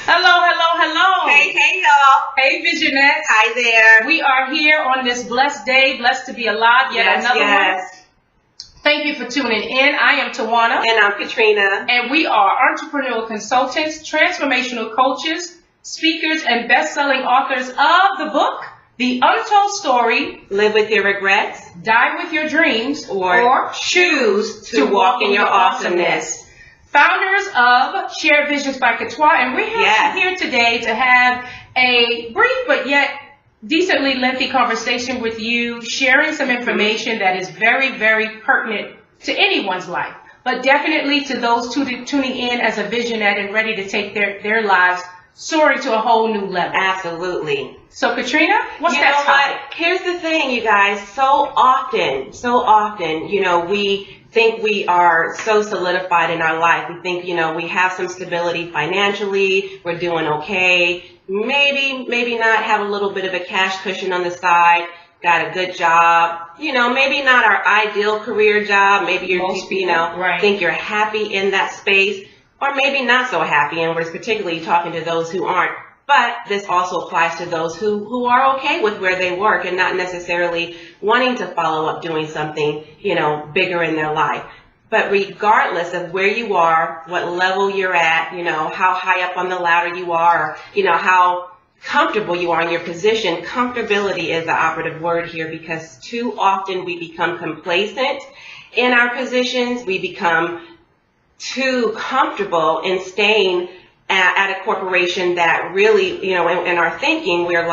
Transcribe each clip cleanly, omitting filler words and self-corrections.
Hello, hello, hello. Hey, y'all. Hey, Visionettes. Hi there. We are here on this blessed day, blessed to be alive, yet another one. Thank you for tuning in. I am Tawana. And I'm Katrina. And we are entrepreneurial consultants, transformational coaches, speakers, and best-selling authors of the book, The Untold Story. Live with your regrets. Die with your dreams. Or choose to walk in your awesomeness. Founders of Shared Visions by Katwa, and we're here today to have a brief but yet decently lengthy conversation with you, sharing some information that is very, very pertinent to anyone's life, but definitely to those tuning in as a visionette and ready to take their lives soaring to a whole new level. Absolutely. So Katrina, what's that topic? Here's the thing, you guys. So often, we think we are so solidified in our life. We think, we have some stability financially. We're doing okay. Maybe not have a little bit of a cash cushion on the side. Got a good job. Maybe not our ideal career job. Maybe you're, think you're happy in that space. Or maybe not so happy, and we're particularly talking to those who aren't. But this also applies to those who are okay with where they work and not necessarily wanting to follow up doing something, bigger in their life. But regardless of where you are, what level you're at, how high up on the ladder you are, or, how comfortable you are in your position, comfortability is the operative word here, because too often we become complacent in our positions. We become too comfortable in staying at a corporation that really, in our thinking, we're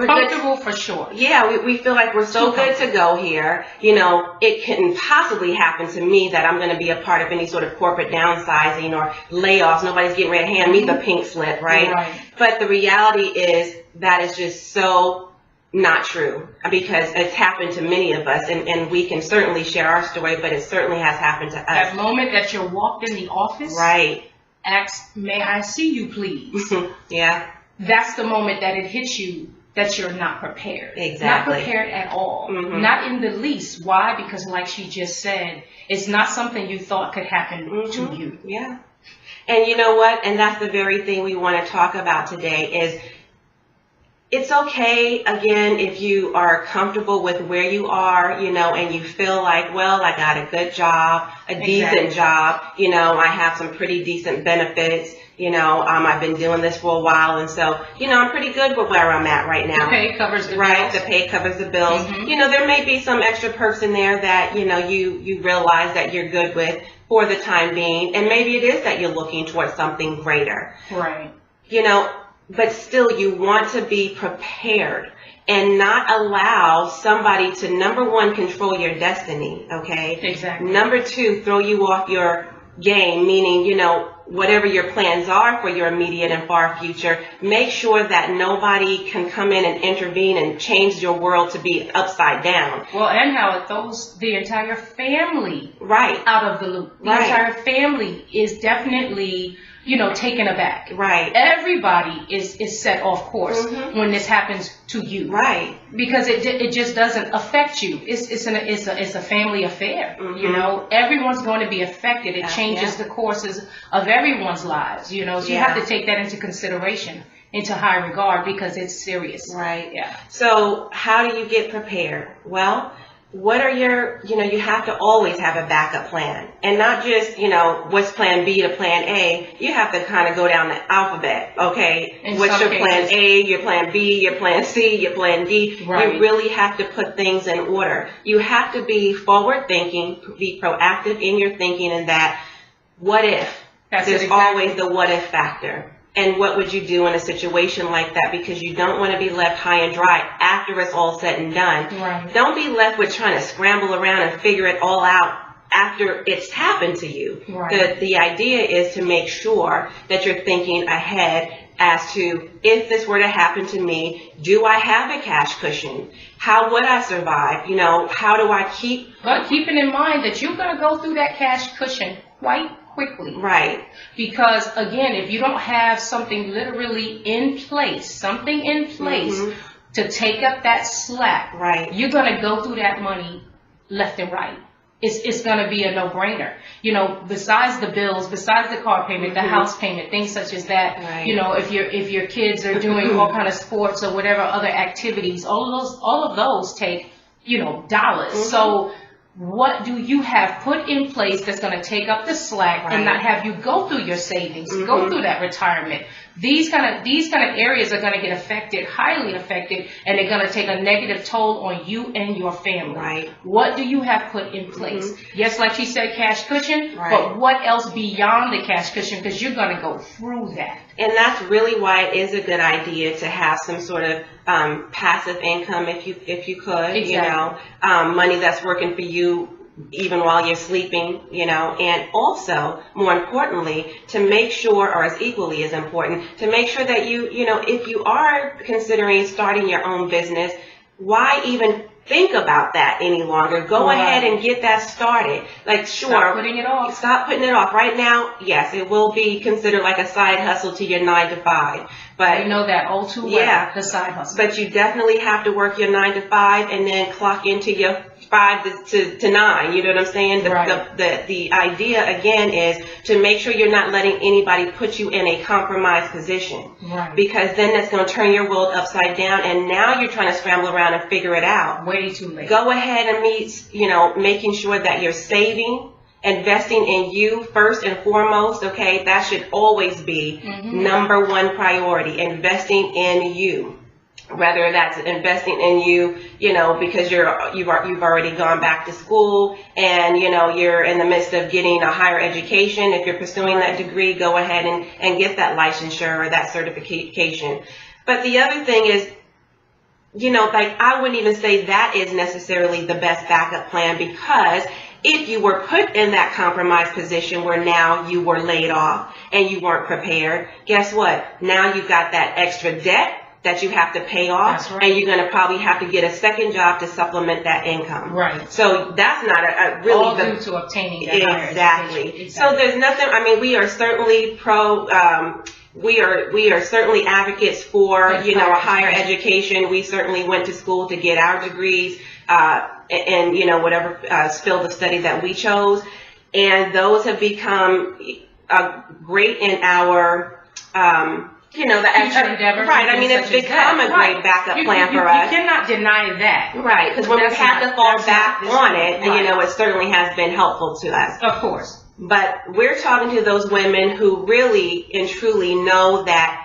comfortable for sure. Yeah, we feel like we're so good to go here. It couldn't possibly happen to me that I'm going to be a part of any sort of corporate downsizing or layoffs. Nobody's getting ready to hand me the pink slip, right? But the reality is that is just so not true, because it's happened to many of us, and we can certainly share our story, but it certainly has happened to us. That moment that you're walked in the office. Right. Asked, may I see you, please? Yeah. That's the moment that it hits you that you're not prepared. Exactly. Not prepared at all. Not in the least. Why? Because like she just said, it's not something you thought could happen to you. Yeah. And you know what? And that's the very thing we want to talk about today is it's okay, again, if you are comfortable with where you are, and you feel like, well, I got a good job, a decent job, I have some pretty decent benefits, I've been doing this for a while, and so, I'm pretty good with where I'm at right now. The pay covers the bills. Right, the pay covers the bills. There may be some extra perks in there that, you realize that you're good with for the time being, and maybe it is that you're looking towards something greater. Right. But still, you want to be prepared and not allow somebody to, number one, control your destiny, okay? Exactly. Number two, throw you off your game, meaning, whatever your plans are for your immediate and far future, make sure that nobody can come in and intervene and change your world to be upside down. Well, and how it throws the entire family out of the loop. The entire family is definitely taken aback. Right. Everybody is set off course when this happens to you. Right. Because it just doesn't affect you. It's a family affair. Everyone's going to be affected. It changes the courses of everyone's lives. So you have to take that into consideration, into high regard, because it's serious. Right. Yeah. So how do you get prepared? Well, what are your, you have to always have a backup plan, and not just, what's plan B to plan A. You have to kind of go down the alphabet, okay? What's your plan A, your plan B, your plan C, your plan D? Right. You really have to put things in order. You have to be forward thinking, be proactive in your thinking, and that what if? There's always the what if factor. And what would you do in a situation like that? Because you don't want to be left high and dry after it's all said and done. Right. Don't be left with trying to scramble around and figure it all out after it's happened to you. Right. The idea is to make sure that you're thinking ahead as to, if this were to happen to me, do I have a cash cushion? How would I survive? How do I keep... But keeping in mind that you're going to go through that cash cushion quite quickly. Right. Because again, if you don't have something literally in place, to take up that slack, you're going to go through that money left and right. it's going to be a no-brainer. You know, besides the bills, besides the car payment, the house payment, things such as that. Right. You know, if your kids are doing all kind of sports or whatever other activities, all of those take, you know, dollars. So what do you have put in place that's going to take up the slack and not have you go through your savings, go through that retirement? These kind of areas are going to get affected, highly affected, and they're going to take a negative toll on you and your family. Right. What do you have put in place? Yes, like she said, cash cushion, but what else beyond the cash cushion? Because you're going to go through that. And that's really why it is a good idea to have some sort of passive income, if you could, Exactly. you know, money that's working for you even while you're sleeping, you know, and also, more importantly, to make sure, or as equally as important, to make sure that you know, if you are considering starting your own business, why even think about that any longer? Go ahead and get that started. Like, sure. Stop putting it off. Stop putting it off. Right now, yes, it will be considered like a side hustle to your 9 to 5. But you know that all too well, the side hustle. But you definitely have to work your 9 to 5 and then clock into your 5 to 9. You know what I'm saying? The idea, again, is to make sure you're not letting anybody put you in a compromised position. Right. Because then that's going to turn your world upside down, and now you're trying to scramble around and figure it out. Way too late. Go ahead and you know, making sure that you're saving, investing in you first and foremost, okay? That should always be number one priority, investing in you. Whether that's investing in you, you know, because you've already gone back to school and, you know, you're in the midst of getting a higher education. If you're pursuing that degree, go ahead and get that licensure or that certification. But the other thing is, you know, like, I wouldn't even say that is necessarily the best backup plan, because if you were put in that compromised position where now you were laid off and you weren't prepared, guess what? Now you've got that extra debt that you have to pay off, and you're going to probably have to get a second job to supplement that income. Right. So that's not a really all due to obtaining that higher education. Exactly. So there's nothing. I mean, we are certainly we are certainly advocates for, you know, a higher education. We certainly went to school to get our degrees and you know, whatever field of study that we chose, and those have become great in our you know, the future endeavors. Right. I mean, it's become a great backup plan for us. You cannot deny that. Right. Because when we have to fall back on it, you know, it certainly has been helpful to us. Of course. But we're talking to those women who really and truly know that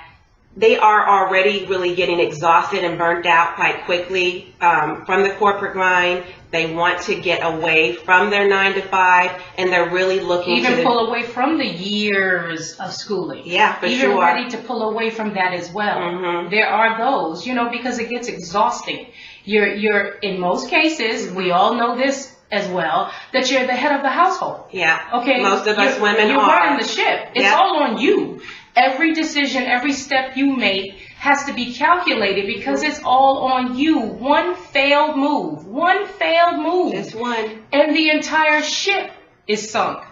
they are already really getting exhausted and burnt out quite quickly from the corporate grind. They want to get away from their 9 to 5, and they're really looking to pull away from the years of schooling. Yeah, for sure. Even ready to pull away from that as well. There are those, you know, because it gets exhausting. You're in most cases, we all know this as well, that you're the head of the household. Yeah. Okay. Most of us women you're running the ship. It's all on you. Every decision, every step you make has to be calculated, because it's all on you. One failed move, Just one, and the entire ship is sunk.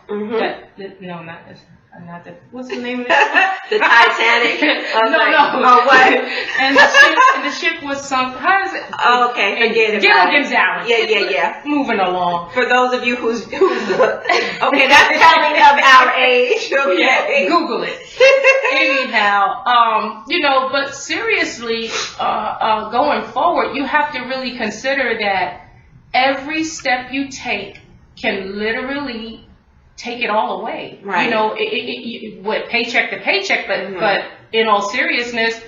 Not the. What's the name of it? The Titanic. No. What? And the ship was sunk. How is it? Oh, okay. Forget it. Gilligan's Island. Yeah. Moving along. For those of you who's okay, that's telling of our age. Okay. Google it. Anyhow, you know, but seriously, going forward, you have to really consider that every step you take can literally take it all away. Right. You know, what paycheck to paycheck, but in all seriousness,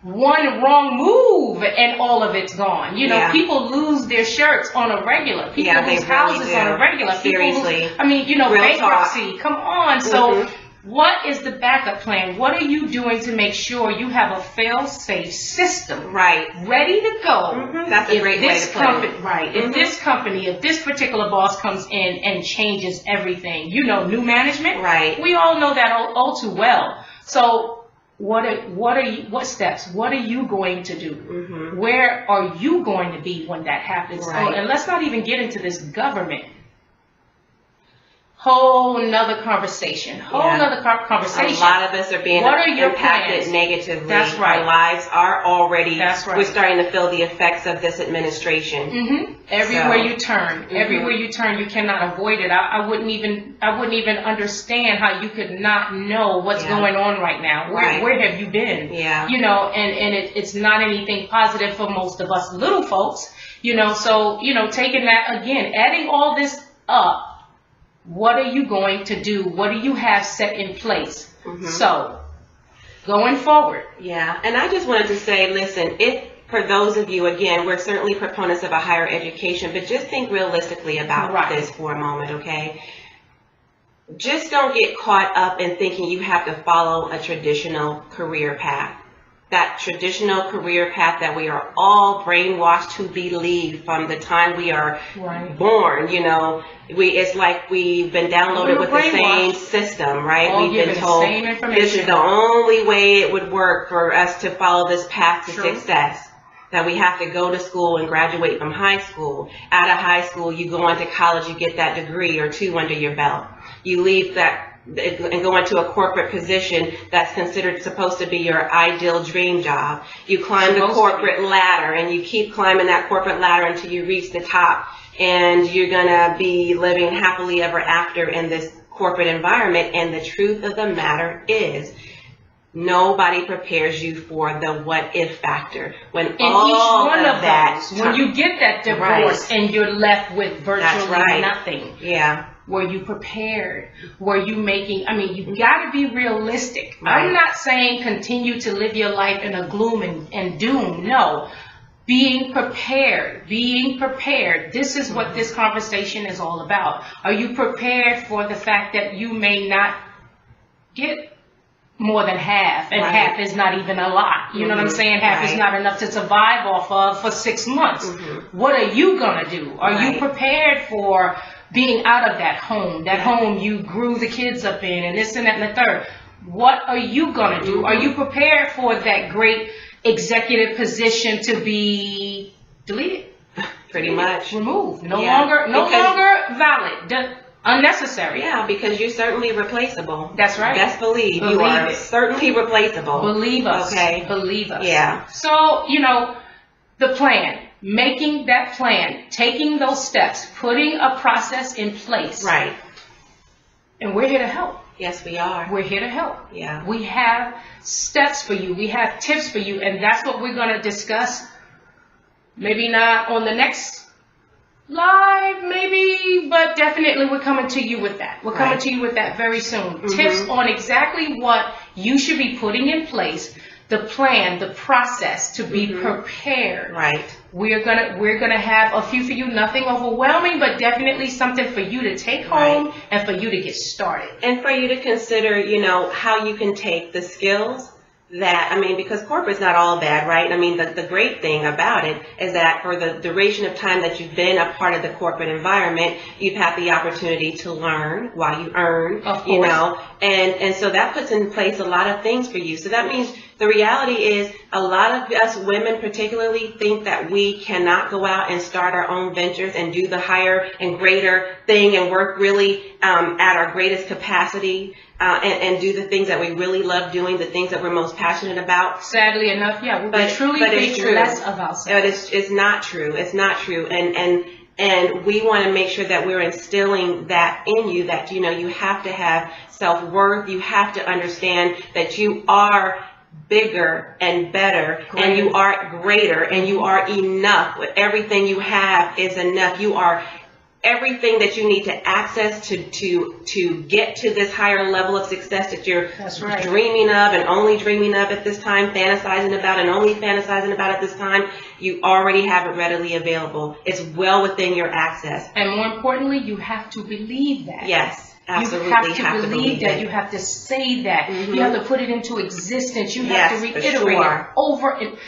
one wrong move and all of it's gone. You know, people lose their shirts on a regular. People lose houses on a regular. Seriously. I mean, you know, Real bankruptcy. talk. Come on. So what is the backup plan? What are you doing to make sure you have a fail-safe system ready to go? That's a great way to put it. Right. If this company, if this particular boss comes in and changes everything, you know, new management. Right. We all know that all too well. So what steps? What are you going to do? Where are you going to be when that happens? Right. And let's not even get into this government. whole nother conversation. A lot of us are being impacted negatively. That's right. Our lives are already, we're starting to feel the effects of this administration. Everywhere you turn, you cannot avoid it. I wouldn't even understand how you could not know what's going on right now. Where have you been? You know, and it's not anything positive for most of us little folks, you know, so, you know, taking that again, adding all this up, what are you going to do? What do you have set in place? So, going forward. Yeah, and I just wanted to say, listen, for those of you, again, we're certainly proponents of a higher education, but just think realistically about this for a moment, okay? Just don't get caught up in thinking you have to follow a traditional career path. That traditional career path that we are all brainwashed to believe from the time we are born, you know. It's like we've been downloaded with the same system, right? We've been told this is the only way it would work for us to follow this path to success. That we have to go to school and graduate from high school. Out of high school, you go on to college, you get that degree or two under your belt. You leave that and go into a corporate position that's considered supposed to be your ideal dream job. You climb the corporate ladder and you keep climbing that corporate ladder until you reach the top, and you're gonna be living happily ever after in this corporate environment. And the truth of the matter is, nobody prepares you for the what if factor. When and all each one of that, when you get that divorce and you're left with virtually nothing. Were you prepared? Were you making, I mean, you got to be realistic. I'm not saying continue to live your life in a gloom and doom. No. Being prepared. This is what this conversation is all about. Are you prepared for the fact that you may not get more than half, and half is not even a lot. You know what I'm saying? Half is not enough to survive off of for 6 months. What are you gonna do? Are you prepared for being out of that home? That home you grew the kids up in, and this and that and the third. What are you gonna do? Are you prepared for that great executive position to be deleted? Pretty much. Removed. No longer valid. Unnecessary. Yeah, because you're certainly replaceable. That's right. Best believe you are certainly replaceable. Believe us. Okay. Believe us. Yeah. So, you know, the plan, making that plan, taking those steps, putting a process in place. Right. And we're here to help. Yes, we are. We're here to help. Yeah. We have steps for you. We have tips for you. And that's what we're going to discuss. Maybe not on the next live, maybe, but definitely we're coming to you with that. We're coming to you with that very soon. Tips on exactly what you should be putting in place, the plan, the process to be prepared. Right. We're gonna have a few for you, nothing overwhelming, but definitely something for you to take home and for you to get started. And for you to consider, you know, how you can take the skills that, I mean, because corporate's not all bad, right? I mean, the great thing about it is that for the duration of time that you've been a part of the corporate environment, you've had the opportunity to learn while you earn, you know, and so that puts in place a lot of things for you. So that means the reality is a lot of us women particularly think that we cannot go out and start our own ventures and do the higher and greater thing and work really at our greatest capacity and do the things that we really love doing, the things that we're most passionate about. Sadly enough, we truly think less of ourselves. But it's not true. It's not true. And we want to make sure that we're instilling that in you, that, you know, you have to have self-worth. You have to understand that you are bigger and better, and you are greater, and you are enough. Everything you have is enough. You are everything that you need to access to get to this higher level of success that you're dreaming of and only dreaming of at this time, fantasizing about and only fantasizing about at this time. You already have it readily available. It's well within your access. And more importantly, you have to believe that. Yes. Absolutely. You have to believe that. You have to say that. You have to put it into existence. You have to reiterate it over and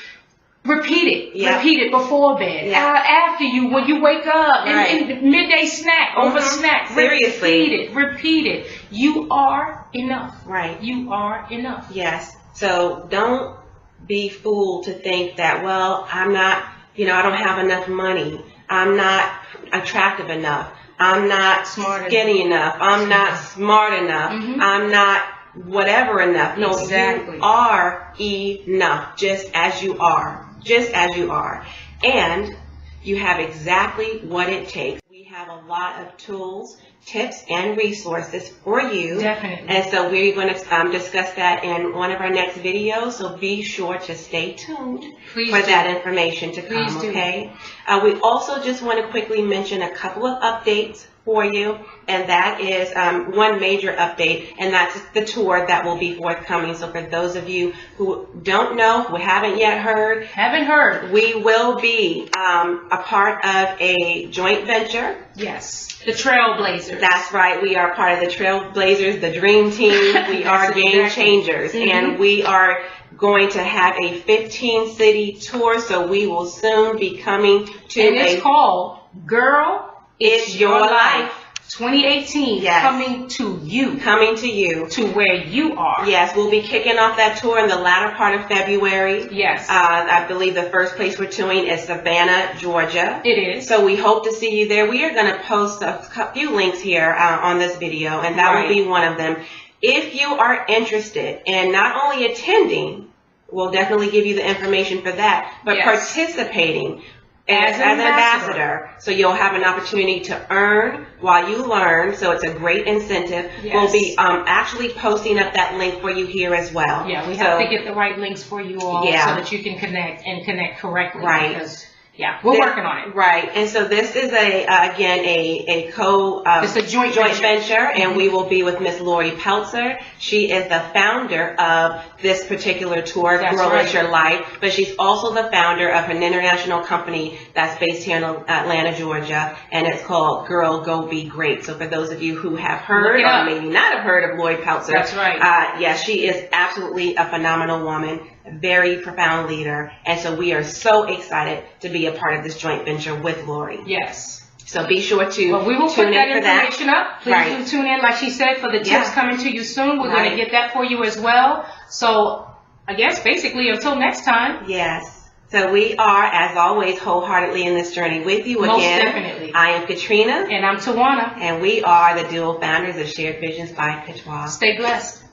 repeat it. Repeat it before bed, after you, when you wake up, in midday snack, over snack. Seriously. Repeat it. You are enough. Right. You are enough. Yes. So don't be fooled to think that, well, I'm not, you know, I don't have enough money. I'm not attractive enough. I'm not skinny enough. I'm not smart enough. I'm not whatever enough. No, exactly. You are enough, just as you are. Just as you are. And you have exactly what it takes. We have a lot of tools, tips, and resources for you. Definitely. And so we're going to discuss that in one of our next videos. So be sure to stay tuned for that information to come, okay? We also just want to quickly mention a couple of updates for you, and that is one major update, and that's the tour that will be forthcoming. So for those of you who don't know, who haven't yet heard, we will be a part of a joint venture. Yes, the Trailblazers. That's right. We are part of the Trailblazers, the dream team. We are game changers, and we are going to have a 15-city tour. So we will soon be coming to. And it's called Girl, It's Your Life 2018, coming to you. Coming to you. To where you are. Yes, we'll be kicking off that tour in the latter part of February. Yes. I believe the first place we're touring is Savannah, Georgia. It is. So we hope to see you there. We are going to post a few links here on this video, and that will be one of them. If you are interested in not only attending, we'll definitely give you the information for that, but participating as an ambassador. So you'll have an opportunity to earn while you learn. So it's a great incentive. Yes. We'll be actually posting up that link for you here as well. Yeah, we have to get the right links for you all so that you can connect correctly. Right. Because, we're working on it. Right. And so this is again a it's a joint venture, and we will be with Miss Lori Peltzer. She is the founder of this particular tour, Girl, It's Your Life, but she's also the founder of an international company that's based here in Atlanta, Georgia, and it's called Girl, Go Be Great. So for those of you who have heard or maybe not have heard of Lori Peltzer, that's right. She is absolutely a phenomenal woman, a very profound leader, and so we are so excited to be a part of this joint venture with Lori. Yes. So be sure to we will put that information up. Please do tune in, like she said, for the tips coming to you soon. We're going to get that for you as well. So I guess basically until next time. Yes. So we are, as always, wholeheartedly in this journey with you again. Most definitely. I am Katrina. And I'm Tawana. And we are the dual founders of Shared Visions by Katwa. Stay blessed.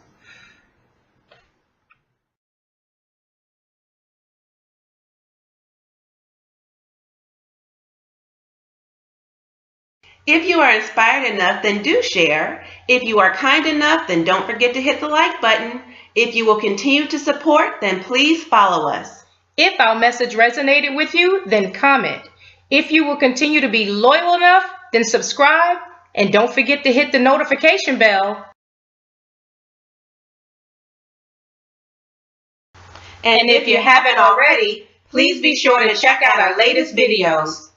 If you are inspired enough, then do share. If you are kind enough, then don't forget to hit the like button. If you will continue to support, then please follow us. If our message resonated with you, then comment. If you will continue to be loyal enough, then subscribe. And don't forget to hit the notification bell. And if you haven't already, please be sure to check out our latest videos.